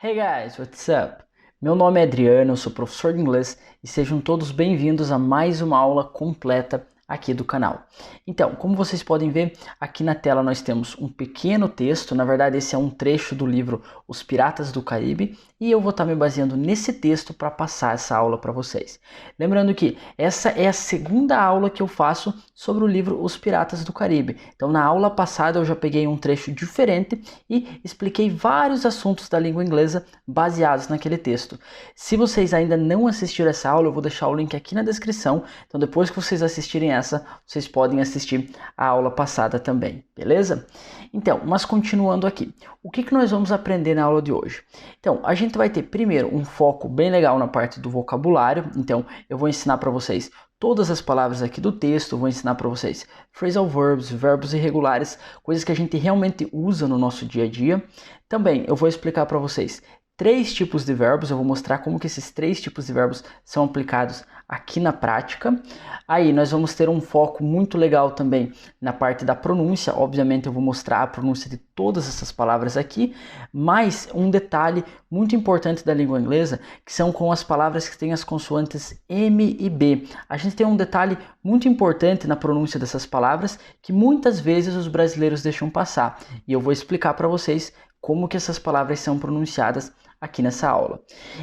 Hey guys, what's up? Meu nome é Adriano, eu sou professor de inglês e sejam todos bem-vindos a mais uma aula completa aqui do canal. Então, como vocês podem ver, aqui na tela nós temos um pequeno texto, na verdade esse é um trecho do livro Os Piratas do Caribe e eu vou estar me baseando nesse texto para passar essa aula para vocês. Lembrando que essa é a segunda aula que eu faço sobre o livro Os Piratas do Caribe. Então, na aula passada eu já peguei um trecho diferente e expliquei vários assuntos da língua inglesa baseados naquele texto. Se vocês ainda não assistiram essa aula, eu vou deixar o link aqui na descrição. Então, depois que vocês assistirem essa, vocês podem assistir a aula passada também, beleza? Então, mas continuando aqui, o que nós vamos aprender na aula de hoje? Então, a gente vai ter primeiro um foco bem legal na parte do vocabulário. Então, eu vou ensinar para vocês todas as palavras aqui do texto, vou ensinar para vocês phrasal verbs, verbos irregulares, coisas que a gente realmente usa no nosso dia a dia. Também eu vou explicar para vocês 3 tipos de verbos, eu vou mostrar como que esses 3 tipos de verbos são aplicados aqui na prática. Aí nós vamos ter um foco muito legal também na parte da pronúncia, obviamente eu vou mostrar a pronúncia de todas essas palavras aqui, mas um detalhe muito importante da língua inglesa, que são com as palavras que têm as consoantes M e B. A gente tem um detalhe muito importante na pronúncia dessas palavras, que muitas vezes os brasileiros deixam passar, e eu vou explicar para vocês como que essas palavras são pronunciadas aqui nessa aula.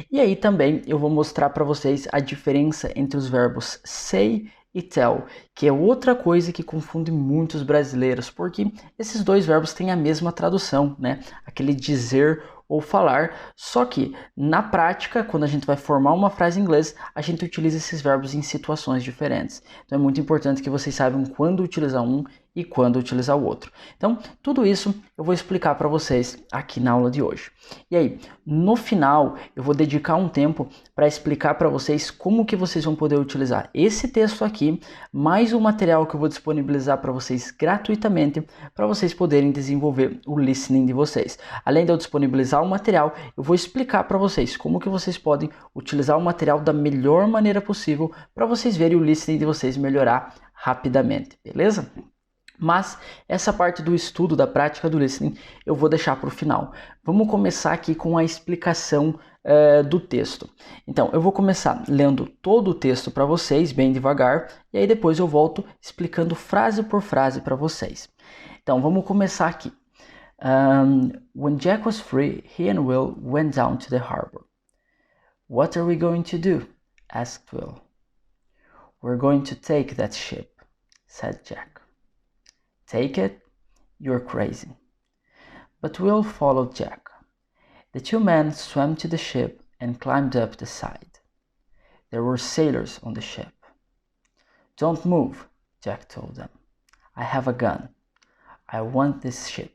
E aí também eu vou mostrar para vocês a diferença entre os verbos say e tell, que é outra coisa que confunde muitos brasileiros, porque esses dois verbos têm a mesma tradução, né? Aquele dizer ou falar, só que na prática, quando a gente vai formar uma frase em inglês, a gente utiliza esses verbos em situações diferentes. Então é muito importante que vocês saibam quando utilizar um e quando utilizar o outro. Então, tudo isso eu vou explicar para vocês aqui na aula de hoje. E aí, no final, eu vou dedicar um tempo para explicar para vocês como que vocês vão poder utilizar esse texto aqui, mais o material que eu vou disponibilizar para vocês gratuitamente, para vocês poderem desenvolver o listening de vocês. Além de eu disponibilizar o material, eu vou explicar para vocês como que vocês podem utilizar o material da melhor maneira possível para vocês verem o listening de vocês melhorar rapidamente, beleza? Mas essa parte do estudo, da prática do listening, eu vou deixar para o final. Vamos começar aqui com a explicação do texto. Então, eu vou começar lendo todo o texto para vocês, bem devagar, e aí depois eu volto explicando frase por frase para vocês. Então, vamos começar aqui. When Jack was free, he and Will went down to the harbor. What are we going to do? Asked Will. We're going to take that ship, said Jack. Take it? You're crazy. But Will followed Jack. The two men swam to the ship and climbed up the side. There were sailors on the ship. Don't move, Jack told them. I have a gun. I want this ship.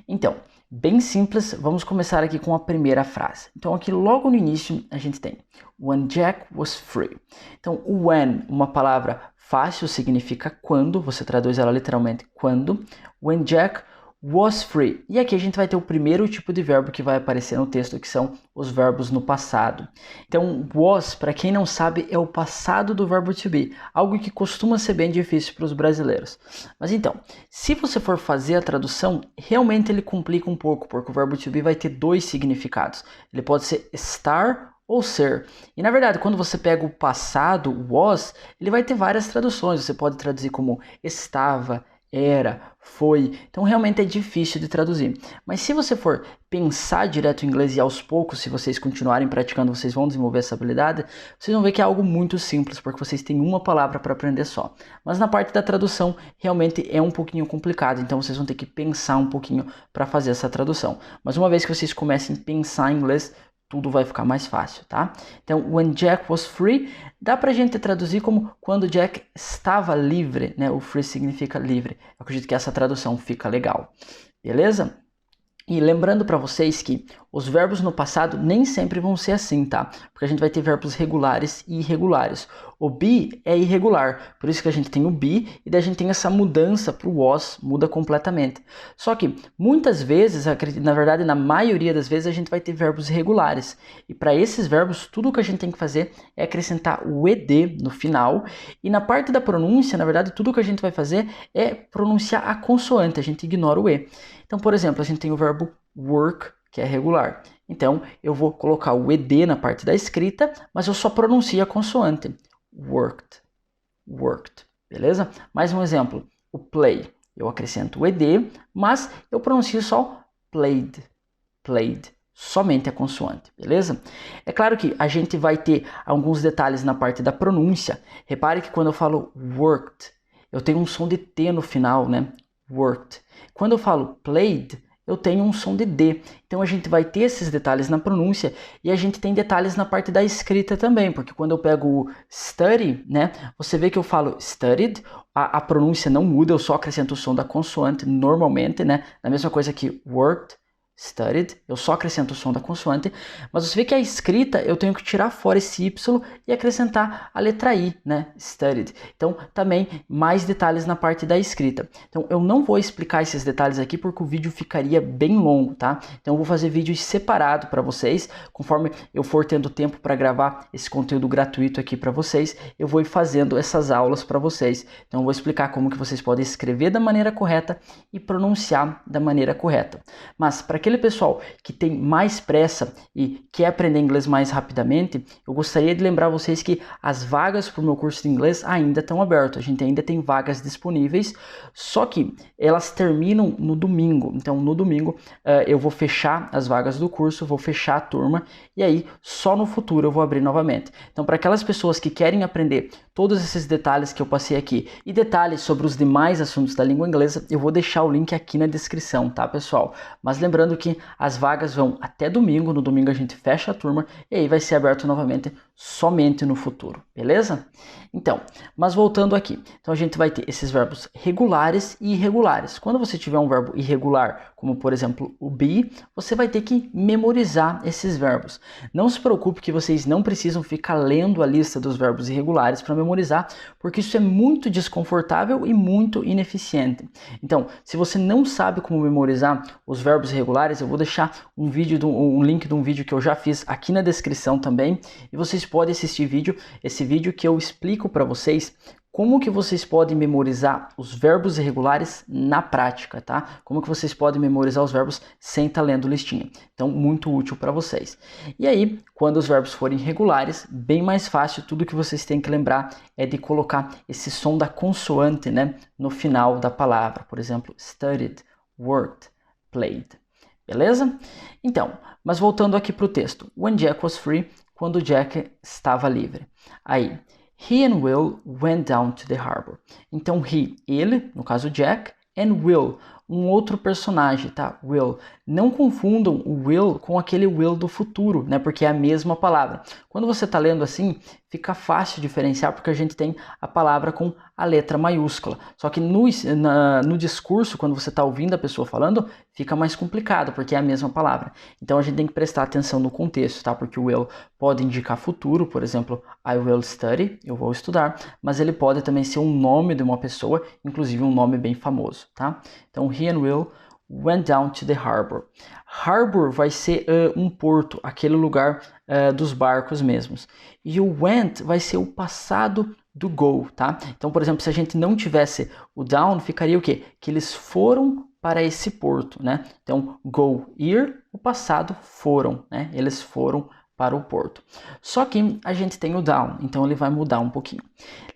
Então, bem simples, vamos começar aqui com a primeira frase. Então aqui logo no início a gente tem When Jack was free. Então o when, uma palavra fácil, significa quando, você traduz ela literalmente quando. When Jack was free. E aqui a gente vai ter o primeiro tipo de verbo que vai aparecer no texto, que são os verbos no passado. Então, was, para quem não sabe, é o passado do verbo to be, algo que costuma ser bem difícil para os brasileiros. Mas então, se você for fazer a tradução, realmente ele complica um pouco, porque o verbo to be vai ter 2 significados. Ele pode ser estar ou ser. E na verdade, quando você pega o passado, was, ele vai ter várias traduções. Você pode traduzir como estava, era, foi. Então realmente é difícil de traduzir. Mas se você for pensar direto em inglês e aos poucos, se vocês continuarem praticando, vocês vão desenvolver essa habilidade, vocês vão ver que é algo muito simples, porque vocês têm uma palavra para aprender só. Mas na parte da tradução, realmente é um pouquinho complicado, então vocês vão ter que pensar um pouquinho para fazer essa tradução. Mas uma vez que vocês comecem a pensar em inglês, tudo vai ficar mais fácil, tá? Então, when Jack was free, dá pra gente traduzir como quando Jack estava livre, né? O free significa livre. Eu acredito que essa tradução fica legal, beleza? E lembrando para vocês que os verbos no passado nem sempre vão ser assim, tá? Porque a gente vai ter verbos regulares e irregulares. O be é irregular, por isso que a gente tem o be e daí a gente tem essa mudança para o was, muda completamente. Só que muitas vezes, na verdade na maioria das vezes, a gente vai ter verbos irregulares. E para esses verbos, tudo o que a gente tem que fazer é acrescentar o ed no final. E na parte da pronúncia, na verdade, tudo o que a gente vai fazer é pronunciar a consoante, a gente ignora o e. Então, por exemplo, a gente tem o verbo work que é regular. Então, eu vou colocar o ED na parte da escrita, mas eu só pronuncio a consoante. Worked, worked, beleza? Mais um exemplo, o play. Eu acrescento o ED, mas eu pronuncio só played, played. Somente a consoante, beleza? É claro que a gente vai ter alguns detalhes na parte da pronúncia. Repare que quando eu falo worked, eu tenho um som de T no final, né? Worked. Quando eu falo played, eu tenho um som de D. Então a gente vai ter esses detalhes na pronúncia e a gente tem detalhes na parte da escrita também, porque quando eu pego o study, né? Você vê que eu falo studied, a pronúncia não muda, eu só acrescento o som da consoante normalmente, né? A mesma coisa que worked, studied, eu só acrescento o som da consoante, mas você vê que a escrita eu tenho que tirar fora esse Y e acrescentar a letra I, né? Studied. Então, também mais detalhes na parte da escrita. Então, eu não vou explicar esses detalhes aqui porque o vídeo ficaria bem longo, tá? Então, eu vou fazer vídeos separados para vocês, conforme eu for tendo tempo para gravar esse conteúdo gratuito aqui para vocês, eu vou ir fazendo essas aulas para vocês. Então, eu vou explicar como que vocês podem escrever da maneira correta e pronunciar da maneira correta. Mas, para aquele pessoal que tem mais pressa e quer aprender inglês mais rapidamente, eu gostaria de lembrar vocês que as vagas para o meu curso de inglês ainda estão abertas. A gente ainda tem vagas disponíveis, só que elas terminam no domingo. Então, no domingo eu vou fechar as vagas do curso, vou fechar a turma e aí só no futuro eu vou abrir novamente. Então, para aquelas pessoas que querem aprender todos esses detalhes que eu passei aqui e detalhes sobre os demais assuntos da língua inglesa, eu vou deixar o link aqui na descrição, tá, pessoal? Mas lembrando que as vagas vão até domingo, no domingo a gente fecha a turma e aí vai ser aberto novamente somente no futuro, beleza? Então, mas voltando aqui, então a gente vai ter esses verbos regulares e irregulares. Quando você tiver um verbo irregular, como por exemplo o be, você vai ter que memorizar esses verbos. Não se preocupe que vocês não precisam ficar lendo a lista dos verbos irregulares para memorizar, porque isso é muito desconfortável e muito ineficiente. Então, se você não sabe como memorizar os verbos irregulares, eu vou deixar um link de um vídeo que eu já fiz aqui na descrição também, e vocês podem assistir esse vídeo que eu explico para vocês como que vocês podem memorizar os verbos irregulares na prática, tá? Como que vocês podem memorizar os verbos sem estar lendo listinha. Então, muito útil para vocês. E aí, quando os verbos forem regulares, bem mais fácil, tudo que vocês têm que lembrar é de colocar esse som da consoante, né, no final da palavra. Por exemplo, studied, worked, played. Beleza? Então, mas voltando aqui para o texto. When Jack was free, quando Jack estava livre. Aí, he and Will went down to the harbor. Então, ele, no caso Jack, and Will, um outro personagem, tá? Will. Não confundam o will com aquele will do futuro, né? Porque é a mesma palavra. Quando você está lendo assim, fica fácil diferenciar porque a gente tem a palavra com a letra maiúscula. Só que no discurso, quando você está ouvindo a pessoa falando, fica mais complicado porque é a mesma palavra. Então a gente tem que prestar atenção no contexto, tá? Porque o will pode indicar futuro, por exemplo, I will study, eu vou estudar, mas ele pode também ser um nome de uma pessoa, inclusive um nome bem famoso, tá? Então, he and Will went down to the harbor. Harbor vai ser um porto, aquele lugar dos barcos mesmos. E o went vai ser o passado do go, tá? Então, por exemplo, se a gente não tivesse o down, ficaria o quê? Que eles foram para esse porto, né? Então, go, ir, o passado foram, né? Eles foram para o porto. Só que a gente tem o down, então ele vai mudar um pouquinho.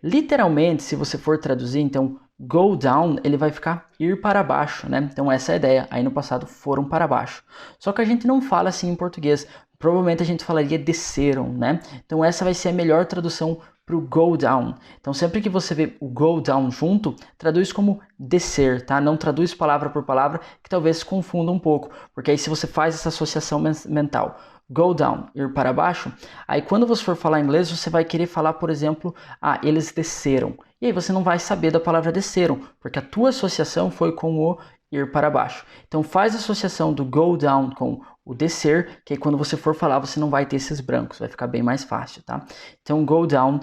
Literalmente, se você for traduzir, então, go down, ele vai ficar ir para baixo, né? Então essa é a ideia. Aí no passado foram para baixo. Só que a gente não fala assim em português. Provavelmente a gente falaria desceram, né? Então essa vai ser a melhor tradução para o go down. Então sempre que você vê o go down junto, traduz como descer, tá? Não traduz palavra por palavra, que talvez se confunda um pouco. Porque aí se você faz essa associação mental, go down, ir para baixo, aí quando você for falar inglês, você vai querer falar, por exemplo, eles desceram. E aí você não vai saber da palavra desceram, porque a tua associação foi com o ir para baixo. Então faz a associação do go down com o descer, que aí quando você for falar, você não vai ter esses brancos, vai ficar bem mais fácil, tá? Então go down,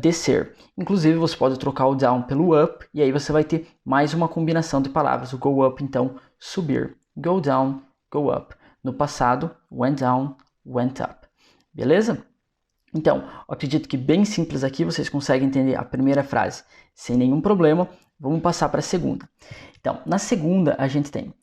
descer. Inclusive você pode trocar o down pelo up, e aí você vai ter mais uma combinação de palavras. O go up, então, subir. Go down, go up. No passado, went down, went up. Beleza? Então, eu acredito que bem simples aqui vocês conseguem entender a primeira frase sem nenhum problema. Vamos passar para a segunda. Então, na segunda a gente tem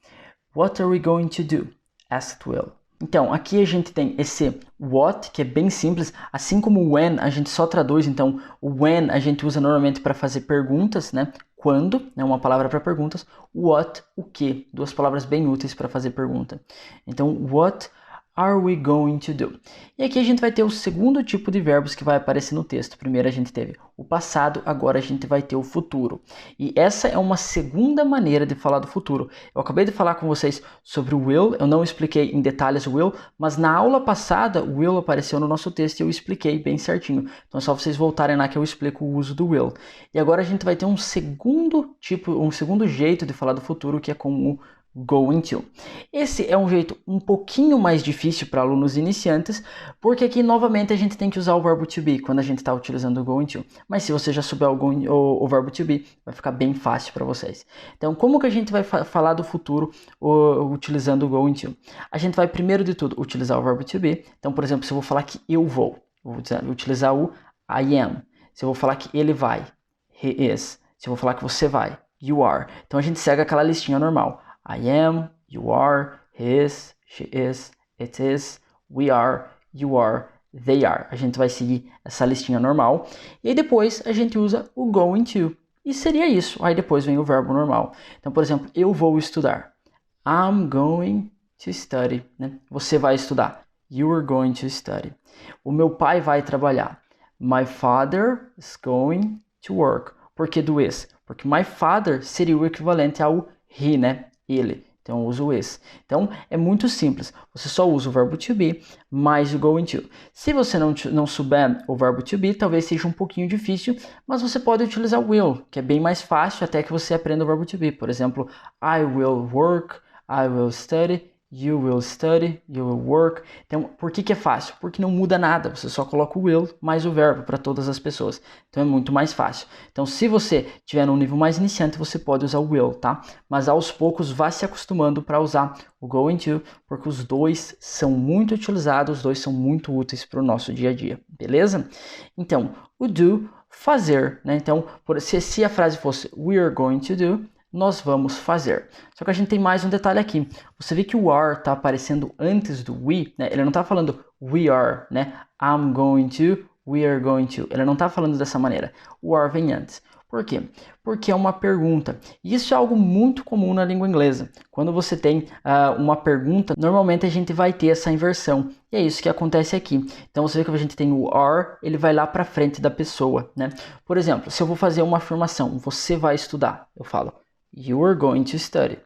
What are we going to do? asked Will. Então, aqui a gente tem esse what, que é bem simples, assim como o when a gente só traduz, então o when a gente usa normalmente para fazer perguntas, né? Quando, né? Uma palavra para perguntas, what, o que, duas palavras bem úteis para fazer pergunta. Então, what are we going to do? E aqui a gente vai ter o segundo tipo de verbos que vai aparecer no texto. Primeiro a gente teve o passado, agora a gente vai ter o futuro. E essa é uma segunda maneira de falar do futuro. Eu acabei de falar com vocês sobre o will, eu não expliquei em detalhes o will, mas na aula passada o will apareceu no nosso texto e eu expliquei bem certinho. Então é só vocês voltarem lá que eu explico o uso do will. E agora a gente vai ter um segundo jeito de falar do futuro, que é com o going to. Esse é um jeito um pouquinho mais difícil para alunos iniciantes, porque aqui novamente a gente tem que usar o verbo to be quando a gente está utilizando o going to. Mas se você já souber o verbo to be, vai ficar bem fácil para vocês. Então, como que a gente vai falar do futuro utilizando o going to? A gente vai primeiro de tudo utilizar o verbo to be. Então, por exemplo, se eu vou falar que eu vou utilizar o I am. Se eu vou falar que ele vai, he is. Se eu vou falar que você vai, you are. Então a gente segue aquela listinha normal. I am, you are, he is, she is, it is, we are, you are, they are. A gente vai seguir essa listinha normal. E aí depois a gente usa o going to. E seria isso. Aí depois vem o verbo normal. Então, por exemplo, eu vou estudar. I'm going to study. Né? Você vai estudar. You are going to study. O meu pai vai trabalhar. My father is going to work. Por que do is? Porque my father seria o equivalente ao he, né? Ele. Então eu uso o is. Então é muito simples. Você só usa o verbo to be mais o going to. Se você não souber o verbo to be, talvez seja um pouquinho difícil, mas você pode utilizar will, que é bem mais fácil até que você aprenda o verbo to be. Por exemplo, I will work, I will study, you will study, you will work. Então, por que é fácil? Porque não muda nada. Você só coloca o will mais o verbo para todas as pessoas. Então, é muito mais fácil. Então, se você tiver num nível mais iniciante, você pode usar o will, tá? Mas aos poucos, vá se acostumando para usar o going to, porque os dois são muito utilizados, os dois são muito úteis para o nosso dia a dia, beleza? Então, o do, fazer, né? Então, se a frase fosse we are going to do, nós vamos fazer. Só que a gente tem mais um detalhe aqui. Você vê que o are está aparecendo antes do we, né? Ele não está falando we are, né? I'm going to, we are going to. Ele não está falando dessa maneira. O are vem antes. Por quê? Porque é uma pergunta. E isso é algo muito comum na língua inglesa. Quando você tem uma pergunta, normalmente a gente vai ter essa inversão. E é isso que acontece aqui. Então você vê que a gente tem o are, ele vai lá para frente da pessoa, né? Por exemplo, se eu vou fazer uma afirmação, você vai estudar, eu falo you are going to study.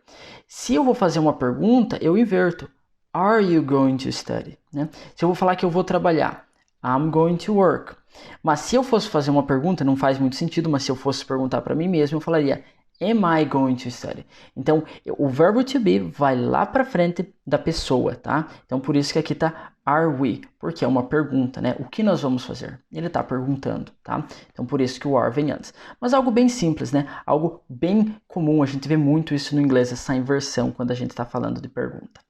Se eu vou fazer uma pergunta, eu inverto. Are you going to study? Né? Se eu vou falar que eu vou trabalhar, I'm going to work. Mas se eu fosse fazer uma pergunta, não faz muito sentido, mas se eu fosse perguntar para mim mesmo, eu falaria am I going to study? Então, o verbo to be vai lá para frente da pessoa, tá? Então, por isso que aqui tá are we, porque é uma pergunta, né? O que nós vamos fazer? Ele tá perguntando, tá? Então, por isso que o are vem antes. Mas algo bem simples, né? Algo bem comum, a gente vê muito isso no inglês, essa inversão quando a gente está falando de pergunta.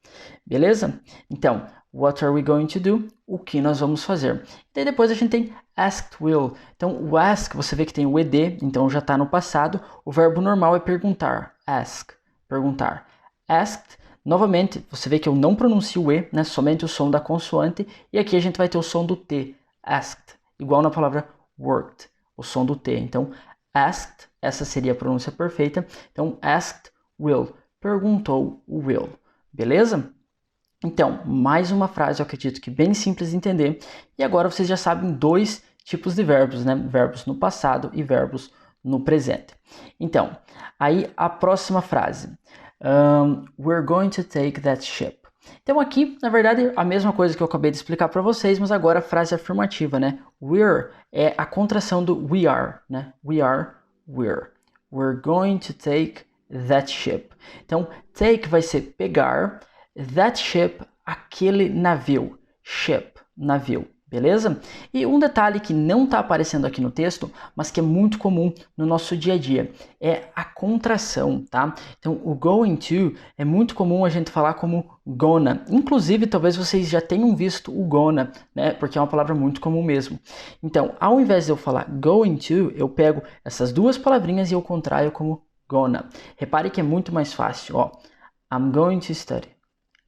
Beleza? Então, what are we going to do? O que nós vamos fazer? E daí depois a gente tem asked will. Então, o ask, você vê que tem o ed, então já está no passado. O verbo normal é perguntar. Ask, perguntar. Asked, novamente, você vê que eu não pronuncio o e, né? Somente o som da consoante. E aqui a gente vai ter o som do t. Asked, igual na palavra worked, o som do t. Então, asked, essa seria a pronúncia perfeita. Então, asked will, perguntou o will. Beleza? Então, mais uma frase, eu acredito que bem simples de entender. E agora vocês já sabem dois tipos de verbos, né? Verbos no passado e verbos no presente. Então, aí a próxima frase. We're going to take that ship. Então aqui, na verdade, a mesma coisa que eu acabei de explicar para vocês, mas agora a frase afirmativa, né? We're é a contração do we are, né? We are, we're. We're going to take that ship. Então, take vai ser pegar. That ship, aquele navio. Ship, navio, beleza? E um detalhe que não está aparecendo aqui no texto, mas que é muito comum no nosso dia a dia, é a contração, tá? Então, o going to é muito comum a gente falar como gonna. Inclusive, talvez vocês já tenham visto o gonna, né? Porque é uma palavra muito comum mesmo. Então, ao invés de eu falar going to, eu pego essas duas palavrinhas e eu contraio como gonna. Repare que é muito mais fácil, ó. I'm going to study.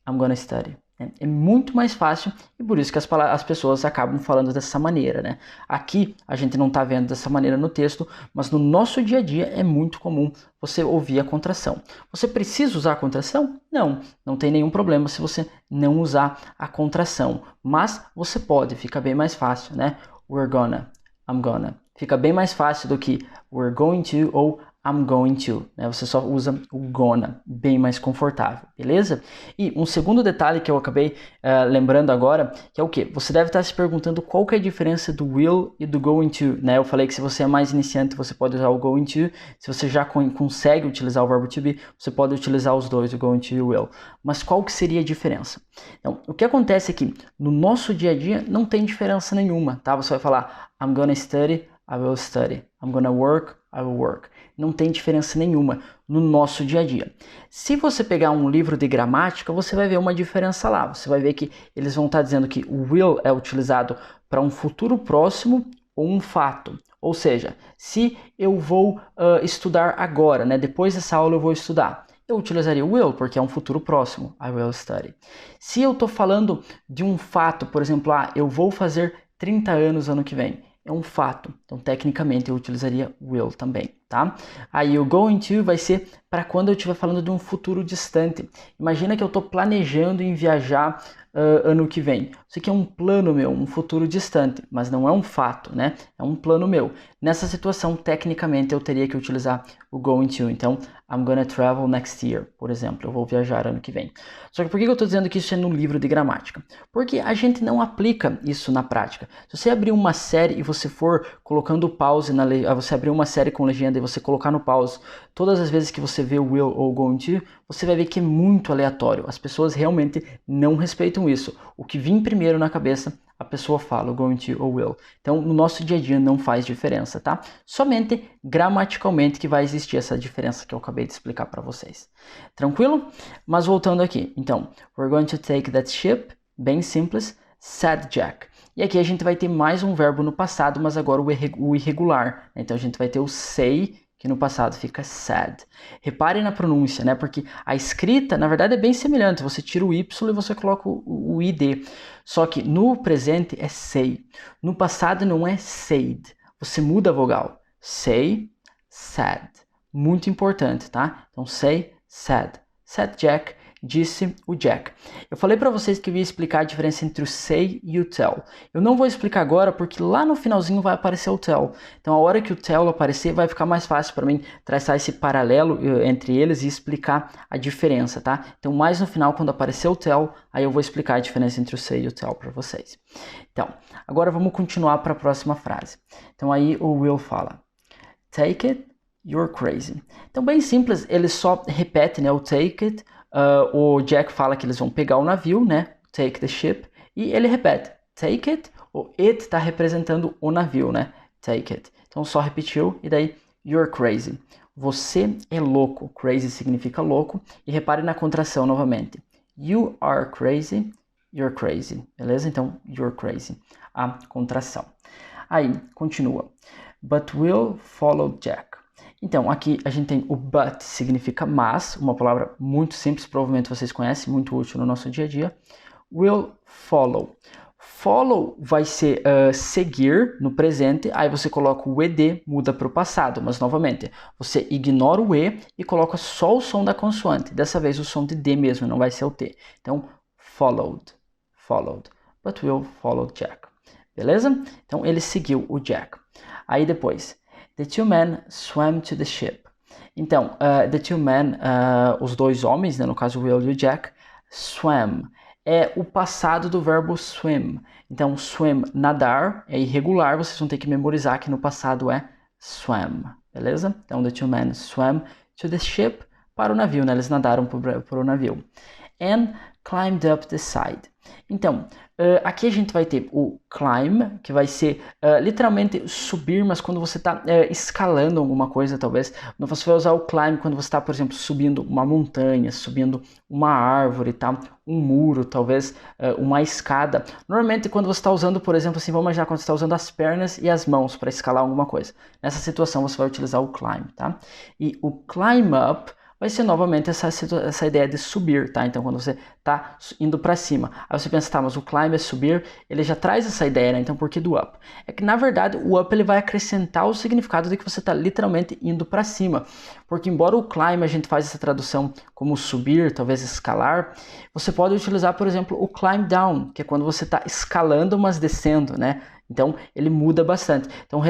I'm gonna study. É muito mais fácil e por isso que as pessoas acabam falando dessa maneira, né? Aqui a gente não está vendo dessa maneira no texto, mas no nosso dia a dia é muito comum você ouvir a contração. Você precisa usar a contração? Não, não tem nenhum problema se você não usar a contração, mas você pode, fica bem mais fácil, né? We're gonna, I'm gonna. Fica bem mais fácil do que we're going to ou I'm going to, né? Você só usa o gonna, bem mais confortável, beleza? E um segundo detalhe que eu acabei lembrando agora, que é o que? Você deve estar se perguntando qual que é a diferença do will e do going to, né? Eu falei que se você é mais iniciante, você pode usar o going to, se você já consegue utilizar o verbo to be, você pode utilizar os dois, o going to e o will. Mas qual que seria a diferença? Então, o que acontece é que no nosso dia a dia não tem diferença nenhuma, tá? Você vai falar I'm gonna study, I will study. I'm gonna work, I will work. Não tem diferença nenhuma no nosso dia a dia. Se você pegar um livro de gramática, você vai ver uma diferença lá. Você vai ver que eles vão estar dizendo que o will é utilizado para um futuro próximo ou um fato. Ou seja, se eu vou estudar agora, né? Depois dessa aula eu vou estudar. Eu utilizaria o will, porque é um futuro próximo. I will study. Se eu estou falando de um fato, por exemplo, eu vou fazer 30 anos ano que vem. É um fato, então tecnicamente eu utilizaria will também, tá? Aí o going to vai ser para quando eu estiver falando de um futuro distante. Imagina que eu estou planejando em viajar ano que vem. Isso aqui é um plano meu, um futuro distante, mas não é um fato, né? É um plano meu. Nessa situação, tecnicamente, eu teria que utilizar o going to. Então, I'm gonna travel next year, por exemplo. Eu vou viajar ano que vem. Só que por que eu estou dizendo que isso é no livro de gramática? Porque a gente não aplica isso na prática. Se você abrir uma série e você for colocando pause, você abrir uma série com legenda e você colocar no pause, todas as vezes que você vê o will ou going to, você vai ver que é muito aleatório. As pessoas realmente não respeitam isso. O que vem primeiro na cabeça, a pessoa fala o going to ou will. Então, no nosso dia a dia não faz diferença, tá? Somente gramaticalmente que vai existir essa diferença que eu acabei de explicar para vocês. Tranquilo? Mas voltando aqui. Então, we're going to take that ship, bem simples, said Jack. E aqui a gente vai ter mais um verbo no passado, mas agora o irregular. Então, a gente vai ter o say, que no passado fica said. Repare na pronúncia, né? Porque a escrita, na verdade, é bem semelhante. Você tira o Y e você coloca o ID. Só que no presente é say. No passado não é said. Você muda a vogal. Say, said. Muito importante, tá? Então, say, said. Said Jack, disse o Jack. Eu falei para vocês que eu ia explicar a diferença entre o say e o tell. Eu não vou explicar agora porque lá no finalzinho vai aparecer o tell. Então a hora que o tell aparecer vai ficar mais fácil para mim traçar esse paralelo entre eles e explicar a diferença, tá? Então mais no final quando aparecer o tell, aí eu vou explicar a diferença entre o say e o tell para vocês. Então, agora vamos continuar para a próxima frase. Então aí o Will fala: Take it, you're crazy. Então bem simples, ele só repete, né, o take it. O Jack fala que eles vão pegar o navio, né? Take the ship. E ele repete, take it. O it está representando o navio, né? Take it. Então só repetiu e daí, you're crazy. Você é louco. Crazy significa louco. E repare na contração novamente. You are crazy, you're crazy. Beleza? Então, you're crazy. A contração. Aí, continua. But we'll follow Jack. Então, aqui a gente tem o but, significa mas, uma palavra muito simples, provavelmente vocês conhecem, muito útil no nosso dia a dia. Will follow. Follow vai ser seguir no presente, aí você coloca o ed, muda para o passado, mas novamente, você ignora o e e coloca só o som da consoante. Dessa vez o som de d mesmo, não vai ser o t. Então, followed, followed. But will follow Jack. Beleza? Então, ele seguiu o Jack. Aí depois... The two men swam to the ship. Então, the two men, os dois homens, né, no caso o Will e o Jack, swam. É o passado do verbo swim. Então, swim, nadar, é irregular, vocês vão ter que memorizar que no passado é swam. Beleza? Então, the two men swam to the ship, para o navio, né? Eles nadaram para o navio. And climbed up the side. Então, aqui a gente vai ter o climb, que vai ser literalmente subir, mas quando você está escalando alguma coisa, talvez. Você vai usar o climb quando você está, por exemplo, subindo uma montanha, subindo uma árvore, tá? Um muro, talvez uma escada. Normalmente, quando você está usando, por exemplo, assim, vamos imaginar quando você está usando as pernas e as mãos para escalar alguma coisa. Nessa situação, você vai utilizar o climb, tá? E o climb up vai ser novamente essa ideia de subir, tá? Então, quando você está indo para cima, aí você pensa, tá, mas o climb é subir, ele já traz essa ideia, né? Então, por que do up? É que, na verdade, o up ele vai acrescentar o significado de que você está literalmente indo para cima. Porque, embora o climb a gente faz essa tradução como subir, talvez escalar, você pode utilizar, por exemplo, o climb down, que é quando você está escalando, mas descendo, né? Então, ele muda bastante. Então,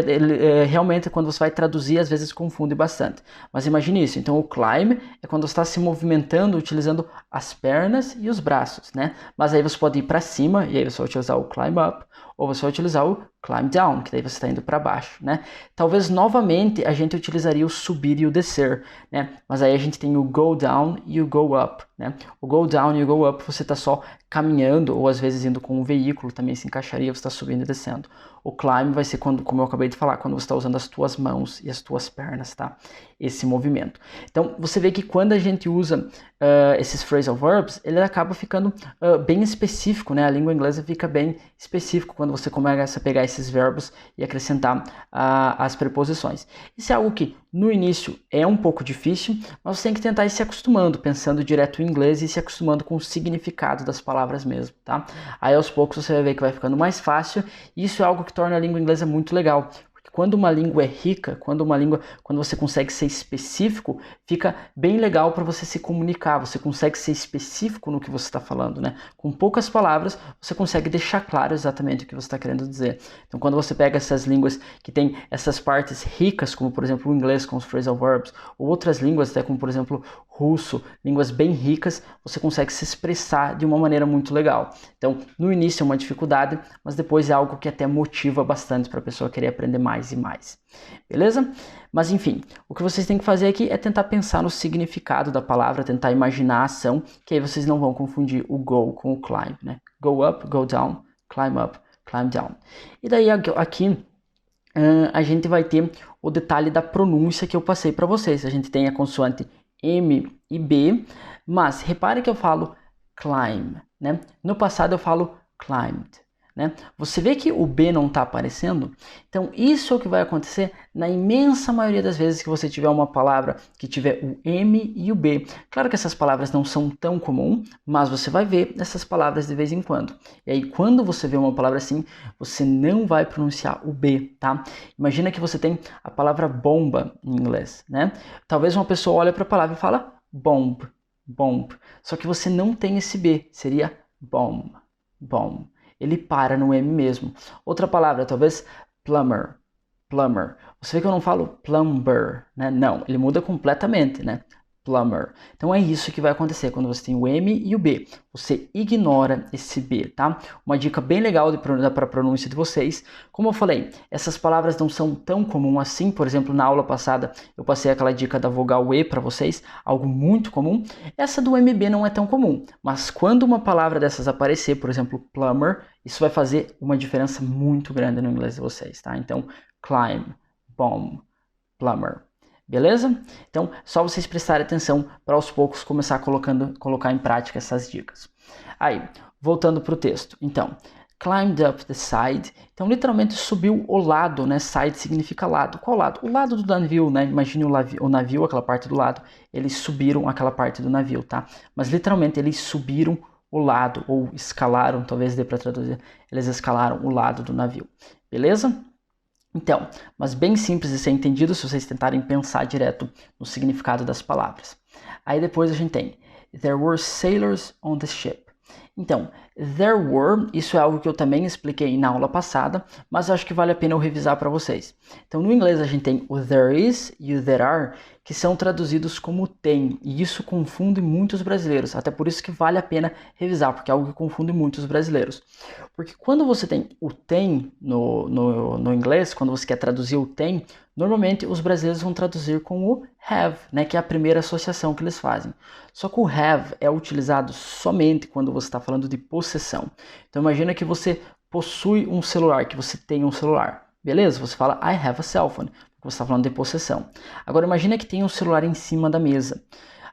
realmente, quando você vai traduzir, às vezes confunde bastante. Mas imagine isso. Então, o climb é quando você está se movimentando, utilizando as pernas e os braços, né? Mas aí você pode ir para cima, e aí você vai utilizar o climb up, ou você vai utilizar o climb down, que daí você está indo para baixo, né? Talvez, novamente, a gente utilizaria o subir e o descer, né? Mas aí a gente tem o go down e o go up, né? O go down e o go up, você está só caminhando, ou às vezes indo com um veículo, também se encaixaria, você está subindo e descendo. O climb vai ser quando, como eu acabei de falar, quando você está usando as tuas mãos e as tuas pernas, tá? Esse movimento. Então, você vê que quando a gente usa esses phrasal verbs, ele acaba ficando bem específico, né? A língua inglesa fica bem específico quando você começa a pegar esses verbos e acrescentar as preposições. Isso é algo que, no início, é um pouco difícil, mas você tem que tentar ir se acostumando, pensando direto em inglês e se acostumando com o significado das palavras mesmo, tá? Aí, aos poucos, você vai ver que vai ficando mais fácil, e isso é algo que torna a língua inglesa muito legal. Quando uma língua é rica, quando você consegue ser específico, fica bem legal para você se comunicar, você consegue ser específico no que você está falando, né? Com poucas palavras, você consegue deixar claro exatamente o que você está querendo dizer. Então, quando você pega essas línguas que têm essas partes ricas, como por exemplo o inglês com os phrasal verbs, ou outras línguas, até como por exemplo russo, línguas bem ricas, você consegue se expressar de uma maneira muito legal. Então, no início é uma dificuldade, mas depois é algo que até motiva bastante para a pessoa querer aprender mais e mais. Beleza? Mas enfim, o que vocês têm que fazer aqui é tentar pensar no significado da palavra, tentar imaginar a ação, que aí vocês não vão confundir o go com o climb, né? Go up, go down, climb down. E daí aqui a gente vai ter o detalhe da pronúncia que eu passei para vocês. A gente tem a consoante M e B, mas repare que eu falo climb, né? No passado eu falo climbed, né? Você vê que o B não está aparecendo? Então isso é o que vai acontecer na imensa maioria das vezes que você tiver uma palavra que tiver o M e o B. Claro que essas palavras não são tão comuns, mas você vai ver essas palavras de vez em quando. E aí quando você vê uma palavra assim, você não vai pronunciar o B, tá? Imagina que você tem a palavra bomba em inglês, né? Talvez uma pessoa olhe para a palavra e fala bomb, bomb. Só que você não tem esse B, seria bomb, bomb. Ele para no M mesmo. Outra palavra, talvez plumber, plumber. Você vê que eu não falo plumber, né? Não, ele muda completamente, né? Plumber. Então é isso que vai acontecer quando você tem o M e o B. Você ignora esse B, tá? Uma dica bem legal para a pronúncia de vocês. Como eu falei, essas palavras não são tão comuns assim. Por exemplo, na aula passada eu passei aquela dica da vogal E para vocês, algo muito comum. Essa do MB não é tão comum, mas quando uma palavra dessas aparecer, por exemplo, plumber, isso vai fazer uma diferença muito grande no inglês de vocês, tá? Então, climb, bomb, plumber. Beleza? Então, só vocês prestarem atenção para aos poucos começar a colocar em prática essas dicas. Aí, voltando para o texto. Então, climbed up the side. Então, literalmente subiu o lado, né? Side significa lado. Qual lado? O lado do navio, né? Imagine o navio, aquela parte do lado. Eles subiram aquela parte do navio, tá? Mas literalmente eles subiram o lado, ou escalaram, talvez dê para traduzir. Eles escalaram o lado do navio. Beleza? Então, mas bem simples de ser entendido se vocês tentarem pensar direto no significado das palavras. Aí depois a gente tem There were sailors on the ship. Então, there were, isso é algo que eu também expliquei na aula passada, mas acho que vale a pena eu revisar para vocês. Então, no inglês a gente tem o there is e o there are, que são traduzidos como tem, e isso confunde muitos brasileiros, até por isso que vale a pena revisar, porque é algo que confunde muitos brasileiros. Porque quando você tem o tem no inglês, quando você quer traduzir o tem, normalmente os brasileiros vão traduzir com o have, né, que é a primeira associação que eles fazem. Só que o have é utilizado somente quando você está falando de possessão. Então imagina que você possui um celular, que você tem um celular. Beleza? Você fala I have a cell phone, porque você está falando de possessão. Agora imagina que tem um celular em cima da mesa.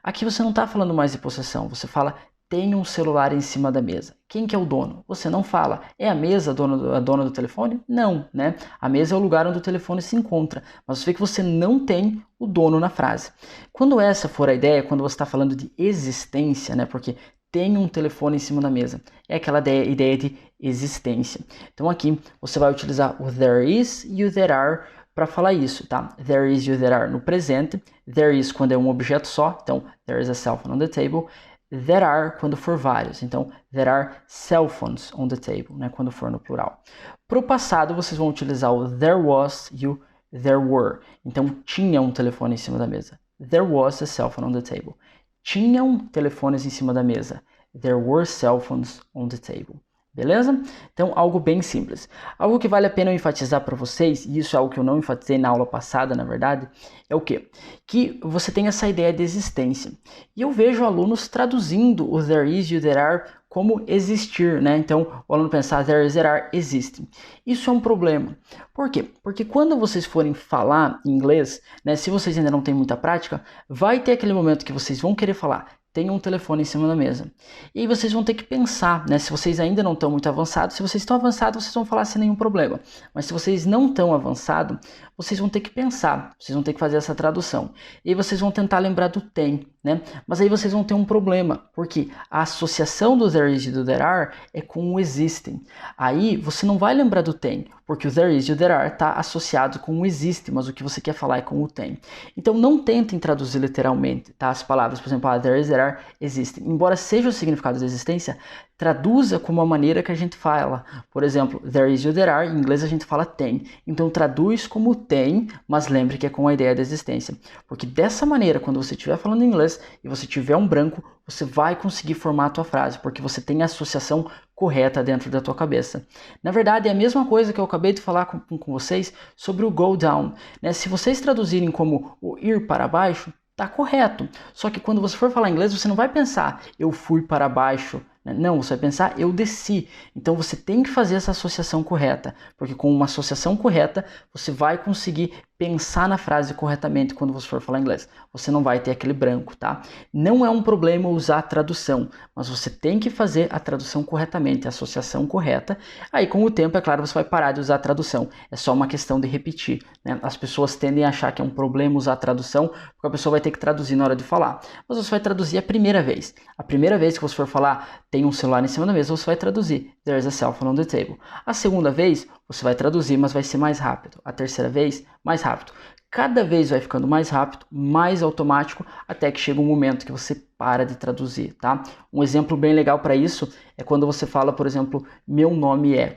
Aqui você não está falando mais de possessão, você fala tem um celular em cima da mesa. Quem que é o dono? Você não fala. É a mesa a dona do telefone? Não, né? A mesa é o lugar onde o telefone se encontra. Mas você vê que você não tem o dono na frase. Quando essa for a ideia, quando você está falando de existência, né? Porque tem um telefone em cima da mesa. É aquela ideia de existência. Então aqui você vai utilizar o there is e o there are para falar isso, tá? There is e o there are no presente. There is quando é um objeto só. Então, there is a cell phone on the table. There are quando for vários. Então, there are cell phones on the table, né? Quando for no plural. Para o passado, vocês vão utilizar o there was e o there were. Então, tinha um telefone em cima da mesa. There was a cell phone on the table. Tinham telefones em cima da mesa. There were cell phones on the table. Beleza? Então, algo bem simples. Algo que vale a pena eu enfatizar para vocês, e isso é algo que eu não enfatizei na aula passada, na verdade, é o quê? Que você tem essa ideia de existência. E eu vejo alunos traduzindo o there is e o there are como existir, né? Então, o aluno pensar there is, there are, existe. Isso é um problema. Por quê? Porque quando vocês forem falar inglês, né, se vocês ainda não têm muita prática, vai ter aquele momento que vocês vão querer falar tem um telefone em cima da mesa. E aí vocês vão ter que pensar, né? Se vocês ainda não estão muito avançados, se vocês estão avançados, vocês vão falar sem nenhum problema. Mas se vocês não estão avançados, vocês vão ter que pensar, vocês vão ter que fazer essa tradução. E aí vocês vão tentar lembrar do tem, né? Mas aí vocês vão ter um problema, porque a associação do there is e do there are é com o existem. Aí você não vai lembrar do tem, porque o there is e o there are está associado com o existe, mas o que você quer falar é com o tem. Então não tentem traduzir literalmente, tá? As palavras, por exemplo, there is, there are, existem. Embora seja o significado da existência, traduza como a maneira que a gente fala. Por exemplo, there is e there are, em inglês a gente fala tem. Então traduz como tem, mas lembre que é com a ideia da existência. Porque dessa maneira, quando você estiver falando inglês e você tiver um branco, você vai conseguir formar a tua frase, porque você tem a associação correta dentro da tua cabeça. Na verdade, é a mesma coisa que eu acabei de falar com vocês sobre o go down, né? Se vocês traduzirem como o ir para baixo, tá correto. Só que quando você for falar inglês, você não vai pensar eu fui para baixo. Não, você vai pensar eu desci. Então você tem que fazer essa associação correta, porque com uma associação correta você vai conseguir pensar na frase corretamente quando você for falar inglês. Você não vai ter aquele branco, tá? Não é um problema usar a tradução, mas você tem que fazer a tradução corretamente, a associação correta. Aí com o tempo, é claro, você vai parar de usar a tradução. É só uma questão de repetir, né? As pessoas tendem a achar que é um problema usar a tradução, porque a pessoa vai ter que traduzir na hora de falar. Mas você vai traduzir a primeira vez. A primeira vez que você for falar tem um celular em cima da mesa, você vai traduzir there's a cell phone on the table. A segunda vez, você vai traduzir, mas vai ser mais rápido. A terceira vez, mais rápido. Cada vez vai ficando mais rápido, mais automático, até que chega um momento que você para de traduzir, tá? Um exemplo bem legal para isso é quando você fala, por exemplo, meu nome é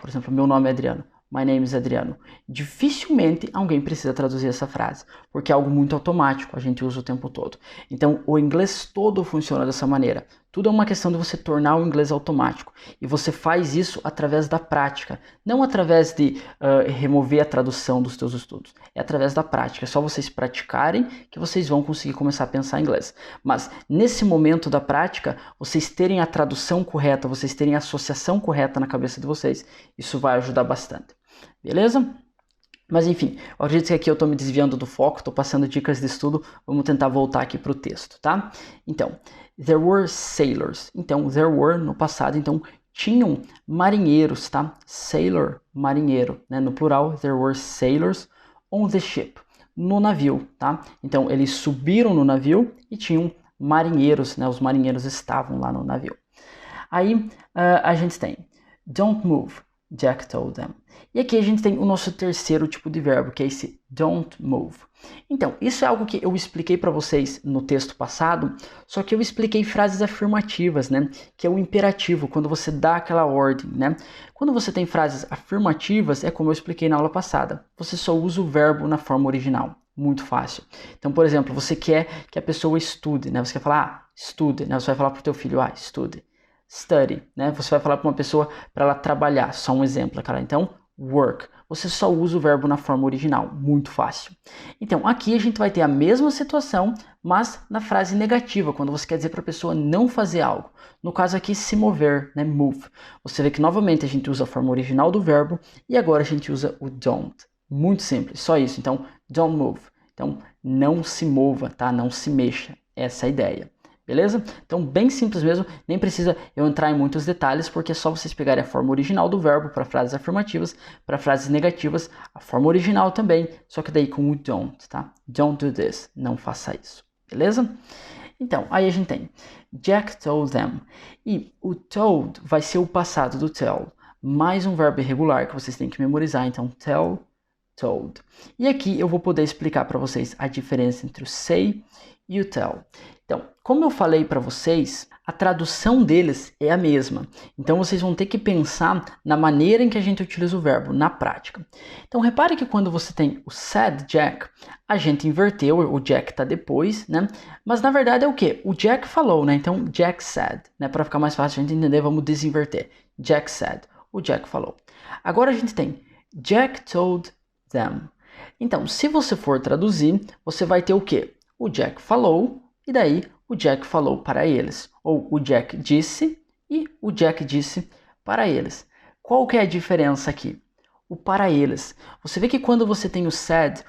Adriano. My name is Adriano. Dificilmente alguém precisa traduzir essa frase, porque é algo muito automático, a gente usa o tempo todo. Então, o inglês todo funciona dessa maneira. Tudo é uma questão de você tornar o inglês automático. E você faz isso através da prática, não através de remover a tradução dos seus estudos. É através da prática. É só vocês praticarem que vocês vão conseguir começar a pensar em inglês. Mas, nesse momento da prática, vocês terem a tradução correta, vocês terem a associação correta na cabeça de vocês, isso vai ajudar bastante. Beleza? Mas enfim, eu acredito que aqui eu estou me desviando do foco, estou passando dicas de estudo, vamos tentar voltar aqui para o texto, tá? Então, there were sailors. Então, there were no passado, então tinham marinheiros, tá? Sailor, marinheiro, né? No plural, there were sailors on the ship, no navio, tá? Então, eles subiram no navio e tinham marinheiros, né? Os marinheiros estavam lá no navio. Aí, a gente tem don't move. Jack told them. E aqui a gente tem o nosso terceiro tipo de verbo, que é esse don't move. Então, isso é algo que eu expliquei para vocês no texto passado, só que eu expliquei frases afirmativas, né? Que é o imperativo, quando você dá aquela ordem, né? Quando você tem frases afirmativas, é como eu expliquei na aula passada. Você só usa o verbo na forma original. Muito fácil. Então, por exemplo, você quer que a pessoa estude, né? Você quer falar, estude, né? Você vai falar para o teu filho, estude. Study, né? Você vai falar para uma pessoa para ela trabalhar, só um exemplo, cara. Então, work. Você só usa o verbo na forma original, muito fácil. Então, aqui a gente vai ter a mesma situação, mas na frase negativa, quando você quer dizer para a pessoa não fazer algo. No caso aqui, se mover, né? Move. Você vê que novamente a gente usa a forma original do verbo e agora a gente usa o don't. Muito simples, só isso. Então, don't move. Então, não se mova, tá? Não se mexa. Essa é a ideia. Beleza? Então, bem simples mesmo, nem precisa eu entrar em muitos detalhes, porque é só vocês pegarem a forma original do verbo para frases afirmativas, para frases negativas, a forma original também, só que daí com o don't, tá? Don't do this, não faça isso, beleza? Então, aí a gente tem Jack told them, e o told vai ser o passado do tell, mais um verbo irregular que vocês têm que memorizar, então tell, told. E aqui eu vou poder explicar para vocês a diferença entre o say e o tell. Então, como eu falei para vocês, a tradução deles é a mesma. Então, vocês vão ter que pensar na maneira em que a gente utiliza o verbo na prática. Então, repare que quando você tem o said Jack, a gente inverteu, o Jack está depois, né? Mas, na verdade, é o quê? O Jack falou, né? Então, Jack said, né? Para ficar mais fácil a gente entender, vamos desinverter. Jack said, o Jack falou. Agora, a gente tem Jack told them. Então, se você for traduzir, você vai ter o quê? O Jack falou, e daí o Jack falou para eles. Ou o Jack disse e o Jack disse para eles. Qual que é a diferença aqui? O para eles. Você vê que quando você tem o said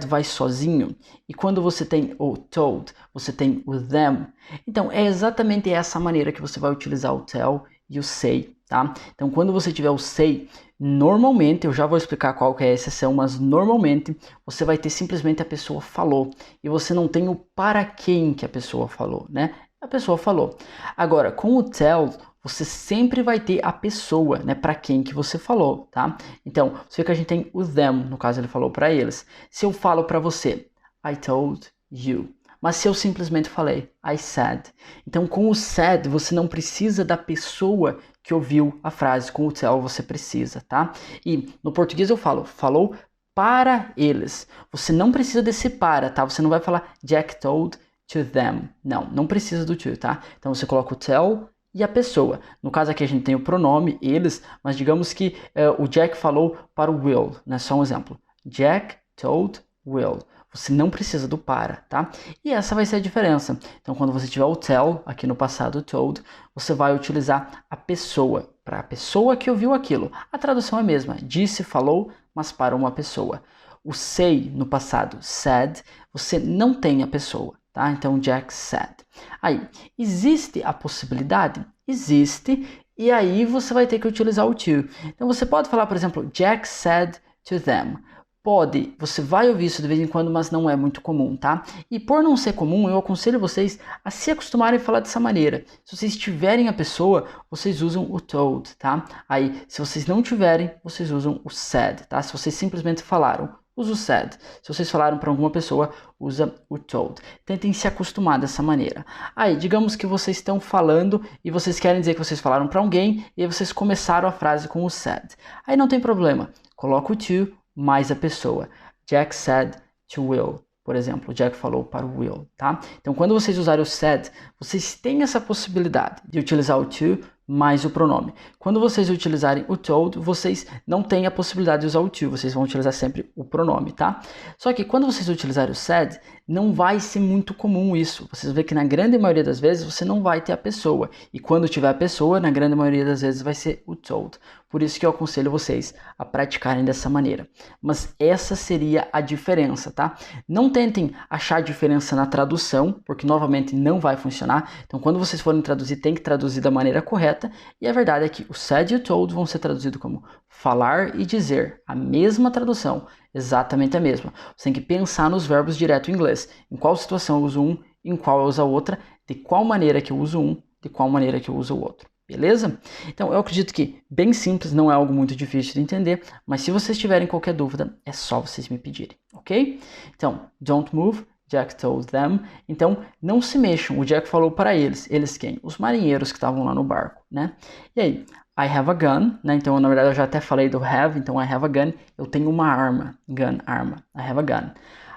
vai sozinho. E quando você tem o told, você tem o them. Então, é exatamente essa maneira que você vai utilizar o tell e o say, tá? Então, quando você tiver o say, normalmente, eu já vou explicar qual que é a exceção, mas normalmente você vai ter simplesmente a pessoa falou e você não tem o para quem que a pessoa falou, né? A pessoa falou. Agora, com o tell, você sempre vai ter a pessoa, né? Para quem que você falou, tá? Então, você vê que a gente tem o them, no caso ele falou para eles. Se eu falo para você, I told you. Mas se eu simplesmente falei, I said. Então, com o said, você não precisa da pessoa que ouviu a frase. Com o tell, você precisa, tá? E no português eu falo, falou para eles. Você não precisa desse para, tá? Você não vai falar Jack told to them. Não precisa do to, tá? Então, você coloca o tell e a pessoa. No caso aqui a gente tem o pronome, eles, mas digamos que o Jack falou para o Will, né? Só um exemplo. Jack told Will. Você não precisa do para, tá? E essa vai ser a diferença. Então, quando você tiver o tell, aqui no passado, told, você vai utilizar a pessoa, para a pessoa que ouviu aquilo. A tradução é a mesma, disse, falou, mas para uma pessoa. O say, no passado, said, você não tem a pessoa, tá? Então, Jack said. Aí, existe a possibilidade? Existe, e aí você vai ter que utilizar o to. Então, você pode falar, por exemplo, Jack said to them. Pode, você vai ouvir isso de vez em quando, mas não é muito comum, tá? E por não ser comum, eu aconselho vocês a se acostumarem a falar dessa maneira. Se vocês tiverem a pessoa, vocês usam o told, tá? Aí, se vocês não tiverem, vocês usam o said, tá? Se vocês simplesmente falaram, usa o said. Se vocês falaram para alguma pessoa, usa o told. Tentem se acostumar dessa maneira. Aí, digamos que vocês estão falando e vocês querem dizer que vocês falaram para alguém e aí vocês começaram a frase com o said. Aí não tem problema, coloca o to mais a pessoa. Jack said to Will, por exemplo. Jack falou para o Will, tá? Então, quando vocês usarem o said, vocês têm essa possibilidade de utilizar o to mais o pronome. Quando vocês utilizarem o told, vocês não têm a possibilidade de usar o to, vocês vão utilizar sempre o pronome, tá? Só que quando vocês utilizarem o said, não vai ser muito comum isso. Vocês vê que na grande maioria das vezes você não vai ter a pessoa. E quando tiver a pessoa, na grande maioria das vezes vai ser o told. Por isso que eu aconselho vocês a praticarem dessa maneira. Mas essa seria a diferença, tá? Não tentem achar diferença na tradução, porque novamente não vai funcionar. Então quando vocês forem traduzir, tem que traduzir da maneira correta. E a verdade é que o said e o told vão ser traduzidos como falar e dizer. A mesma tradução, exatamente a mesma. Você tem que pensar nos verbos direto em inglês. Em qual situação eu uso um, em qual eu uso a outra, de qual maneira que eu uso um, de qual maneira que eu uso o outro. Beleza? Então eu acredito que bem simples, não é algo muito difícil de entender, mas se vocês tiverem qualquer dúvida, é só vocês me pedirem, ok? Então, don't move. Jack told them. Então, não se mexam. O Jack falou para eles. Eles quem? Os marinheiros que estavam lá no barco, né? E aí, I have a gun, né? Então, na verdade, eu já até falei do have. Então, I have a gun. Eu tenho uma arma. Gun, arma. I have a gun.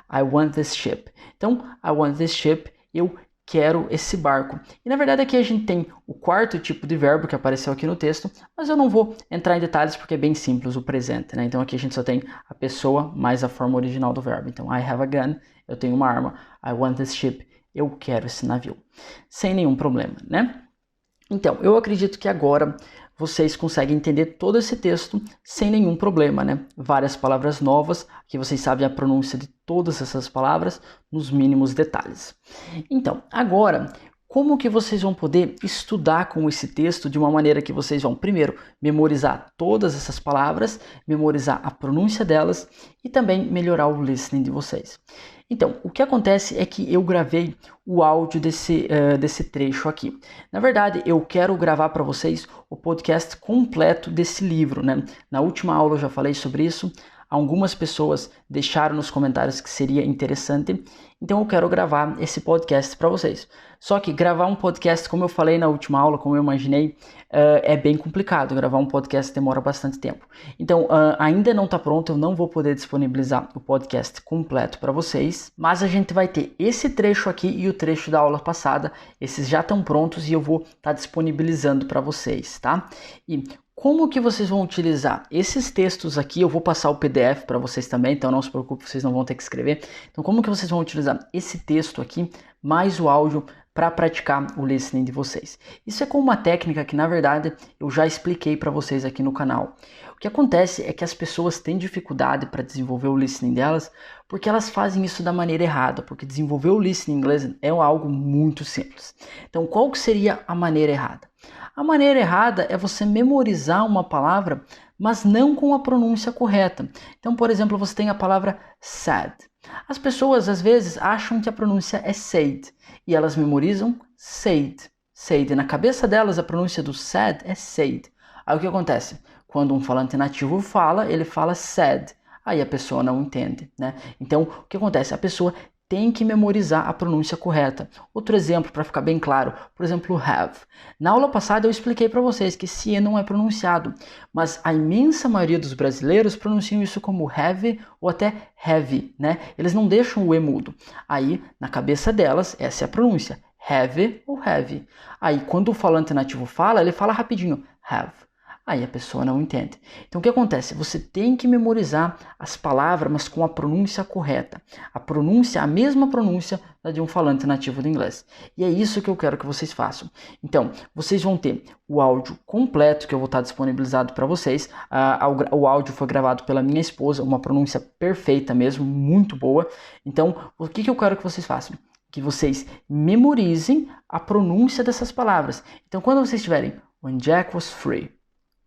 I want this ship. Então, I want this ship. Eu quero esse barco. E, na verdade, aqui a gente tem o quarto tipo de verbo que apareceu aqui no texto, mas eu não vou entrar em detalhes porque é bem simples o presente, né? Então, aqui a gente só tem a pessoa mais a forma original do verbo. Então, I have a gun. Eu tenho uma arma. I want this ship. Eu quero esse navio. Sem nenhum problema, né? Então, eu acredito que agora vocês conseguem entender todo esse texto sem nenhum problema, né? Várias palavras novas, que vocês sabem a pronúncia de todas essas palavras nos mínimos detalhes. Então, agora, como que vocês vão poder estudar com esse texto de uma maneira que vocês vão, primeiro, memorizar todas essas palavras, memorizar a pronúncia delas e também melhorar o listening de vocês. Então, o que acontece é que eu gravei o áudio desse trecho aqui. Na verdade, eu quero gravar para vocês o podcast completo desse livro, né? Na última aula eu já falei sobre isso. Algumas pessoas deixaram nos comentários que seria interessante, então eu quero gravar esse podcast para vocês. Só que gravar um podcast, como eu falei na última aula, como eu imaginei, é bem complicado. Gravar um podcast demora bastante tempo. Então, ainda não está pronto, eu não vou poder disponibilizar o podcast completo para vocês, mas a gente vai ter esse trecho aqui e o trecho da aula passada. Esses já estão prontos e eu vou estar disponibilizando para vocês, tá? E como que vocês vão utilizar esses textos aqui? Eu vou passar o PDF para vocês também, então não se preocupe, vocês não vão ter que escrever. Então, como que vocês vão utilizar esse texto aqui, mais o áudio, para praticar o listening de vocês? Isso é com uma técnica que, na verdade, eu já expliquei para vocês aqui no canal. O que acontece é que as pessoas têm dificuldade para desenvolver o listening delas porque elas fazem isso da maneira errada, porque desenvolver o listening em inglês é algo muito simples. Então, qual que seria a maneira errada? A maneira errada é você memorizar uma palavra, mas não com a pronúncia correta. Então, por exemplo, você tem a palavra sad. As pessoas, às vezes, acham que a pronúncia é said, e elas memorizam said. Said. Na cabeça delas, a pronúncia do sad é said. Aí o que acontece? Quando um falante nativo fala, ele fala said. Aí a pessoa não entende, né? Então, o que acontece? A pessoa tem que memorizar a pronúncia correta. Outro exemplo, para ficar bem claro, por exemplo, have. Na aula passada eu expliquei para vocês que esse E não é pronunciado, mas a imensa maioria dos brasileiros pronunciam isso como have ou até heavy, né? Eles não deixam o E mudo. Aí, na cabeça delas, essa é a pronúncia, have ou heavy. Aí, quando o falante nativo fala, ele fala rapidinho, have. Aí a pessoa não entende. Então o que acontece? Você tem que memorizar as palavras, mas com a pronúncia correta. A pronúncia, a mesma pronúncia da de um falante nativo do inglês. E é isso que eu quero que vocês façam. Então, vocês vão ter o áudio completo que eu vou estar disponibilizado para vocês. O áudio foi gravado pela minha esposa, uma pronúncia perfeita mesmo, muito boa. Então, o que eu quero que vocês façam? Que vocês memorizem a pronúncia dessas palavras. Então, quando vocês tiverem When Jack was free,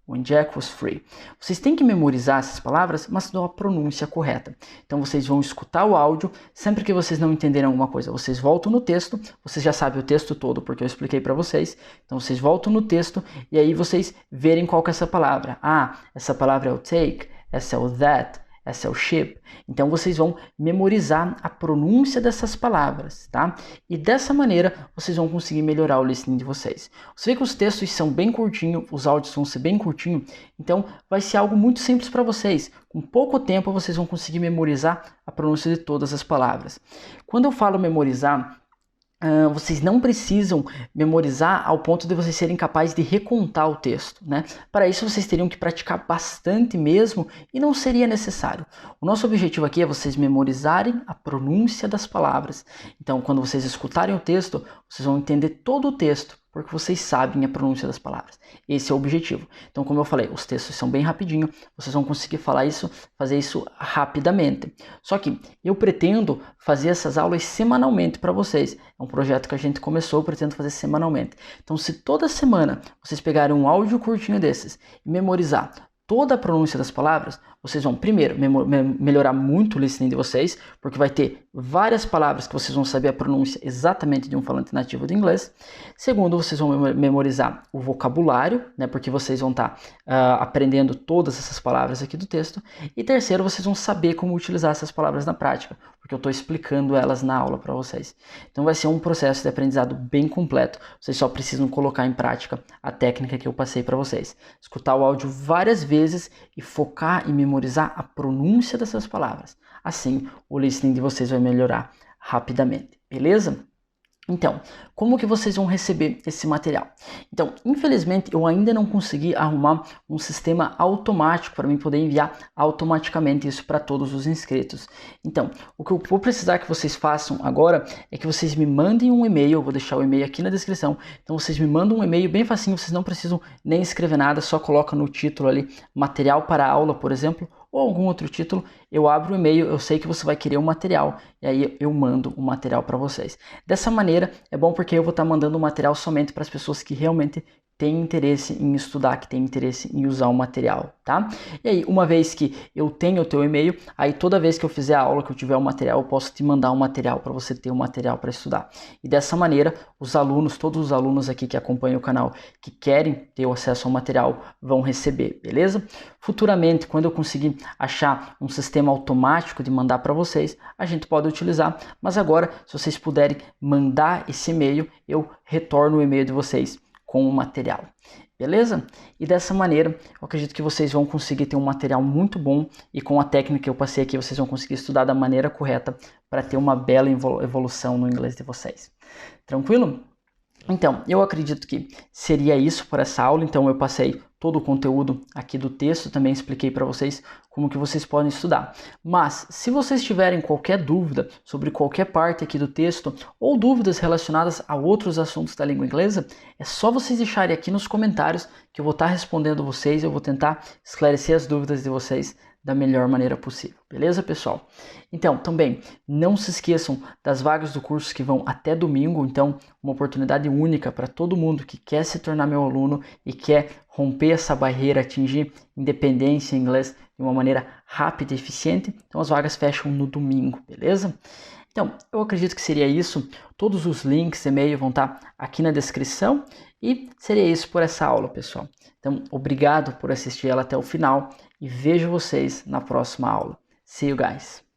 When Jack was free. Vocês têm que memorizar essas palavras, mas com a pronúncia correta. Então vocês vão escutar o áudio, sempre que vocês não entenderem alguma coisa, vocês voltam no texto, vocês já sabem o texto todo porque eu expliquei para vocês. Então vocês voltam no texto e aí vocês verem qual que é essa palavra. Ah, essa palavra é o take, essa é o that, essa é o ship. Então vocês vão memorizar a pronúncia dessas palavras, tá? E dessa maneira vocês vão conseguir melhorar o listening de vocês. Você vê que os textos são bem curtinhos, os áudios vão ser bem curtinhos, então vai ser algo muito simples para vocês. Com pouco tempo vocês vão conseguir memorizar a pronúncia de todas as palavras. Quando eu falo memorizar, vocês não precisam memorizar ao ponto de vocês serem capazes de recontar o texto, né? Para isso vocês teriam que praticar bastante mesmo e não seria necessário. O nosso objetivo aqui é vocês memorizarem a pronúncia das palavras. Então, quando vocês escutarem o texto, vocês vão entender todo o texto, porque vocês sabem a pronúncia das palavras. Esse é o objetivo. Então, como eu falei, os textos são bem rapidinho, vocês vão conseguir fazer isso rapidamente. Só que eu pretendo fazer essas aulas semanalmente para vocês. É um projeto que a gente começou, eu pretendo fazer semanalmente. Então, se toda semana vocês pegarem um áudio curtinho desses e memorizar toda a pronúncia das palavras, vocês vão, primeiro, melhorar muito o listening de vocês, porque vai ter várias palavras que vocês vão saber a pronúncia exatamente de um falante nativo de inglês. Segundo, vocês vão memorizar o vocabulário, né, porque vocês vão estar aprendendo todas essas palavras aqui do texto. E terceiro, vocês vão saber como utilizar essas palavras na prática, porque eu estou explicando elas na aula para vocês. Então vai ser um processo de aprendizado bem completo. Vocês só precisam colocar em prática a técnica que eu passei para vocês. Escutar o áudio várias vezes e focar em memorizar a pronúncia dessas palavras. Assim, o listening de vocês vai melhorar rapidamente, beleza? Então, como que vocês vão receber esse material? Então, infelizmente, eu ainda não consegui arrumar um sistema automático para mim poder enviar automaticamente isso para todos os inscritos. Então, o que eu vou precisar que vocês façam agora é que vocês me mandem um e-mail, eu vou deixar o e-mail aqui na descrição. Então, vocês me mandam um e-mail bem facinho, vocês não precisam nem escrever nada, só coloca no título ali, material para aula, por exemplo, ou algum outro título, eu abro o e-mail, eu sei que você vai querer um material e aí eu mando o material para vocês. Dessa maneira é bom porque eu vou estar mandando o material somente para as pessoas que realmente têm interesse em estudar, que têm interesse em usar o material, tá? E aí, uma vez que eu tenho o teu e-mail, aí toda vez que eu fizer a aula, que eu tiver o material, eu posso te mandar um material para você ter um material para estudar. E dessa maneira, os alunos, todos os alunos aqui que acompanham o canal, que querem ter o acesso ao material, vão receber, beleza? Futuramente, quando eu conseguir achar um sistema automático de mandar para vocês, a gente pode utilizar, mas agora, se vocês puderem mandar esse e-mail, eu retorno o e-mail de vocês com o material, beleza? E dessa maneira, eu acredito que vocês vão conseguir ter um material muito bom e com a técnica que eu passei aqui, vocês vão conseguir estudar da maneira correta para ter uma bela evolução no inglês de vocês. Tranquilo? Então, eu acredito que seria isso por essa aula. Então, eu passei todo o conteúdo aqui do texto, também expliquei para vocês como que vocês podem estudar. Mas, se vocês tiverem qualquer dúvida sobre qualquer parte aqui do texto, ou dúvidas relacionadas a outros assuntos da língua inglesa, é só vocês deixarem aqui nos comentários que eu vou estar respondendo vocês, eu vou tentar esclarecer as dúvidas de vocês da melhor maneira possível. Beleza, pessoal? Então, também, não se esqueçam das vagas do curso que vão até domingo. Então, uma oportunidade única para todo mundo que quer se tornar meu aluno e quer romper essa barreira, atingir independência em inglês de uma maneira rápida e eficiente. Então, as vagas fecham no domingo, beleza? Então, eu acredito que seria isso. Todos os links, e-mail vão estar aqui na descrição. E seria isso por essa aula, pessoal. Então, obrigado por assistir ela até o final e vejo vocês na próxima aula. See you guys!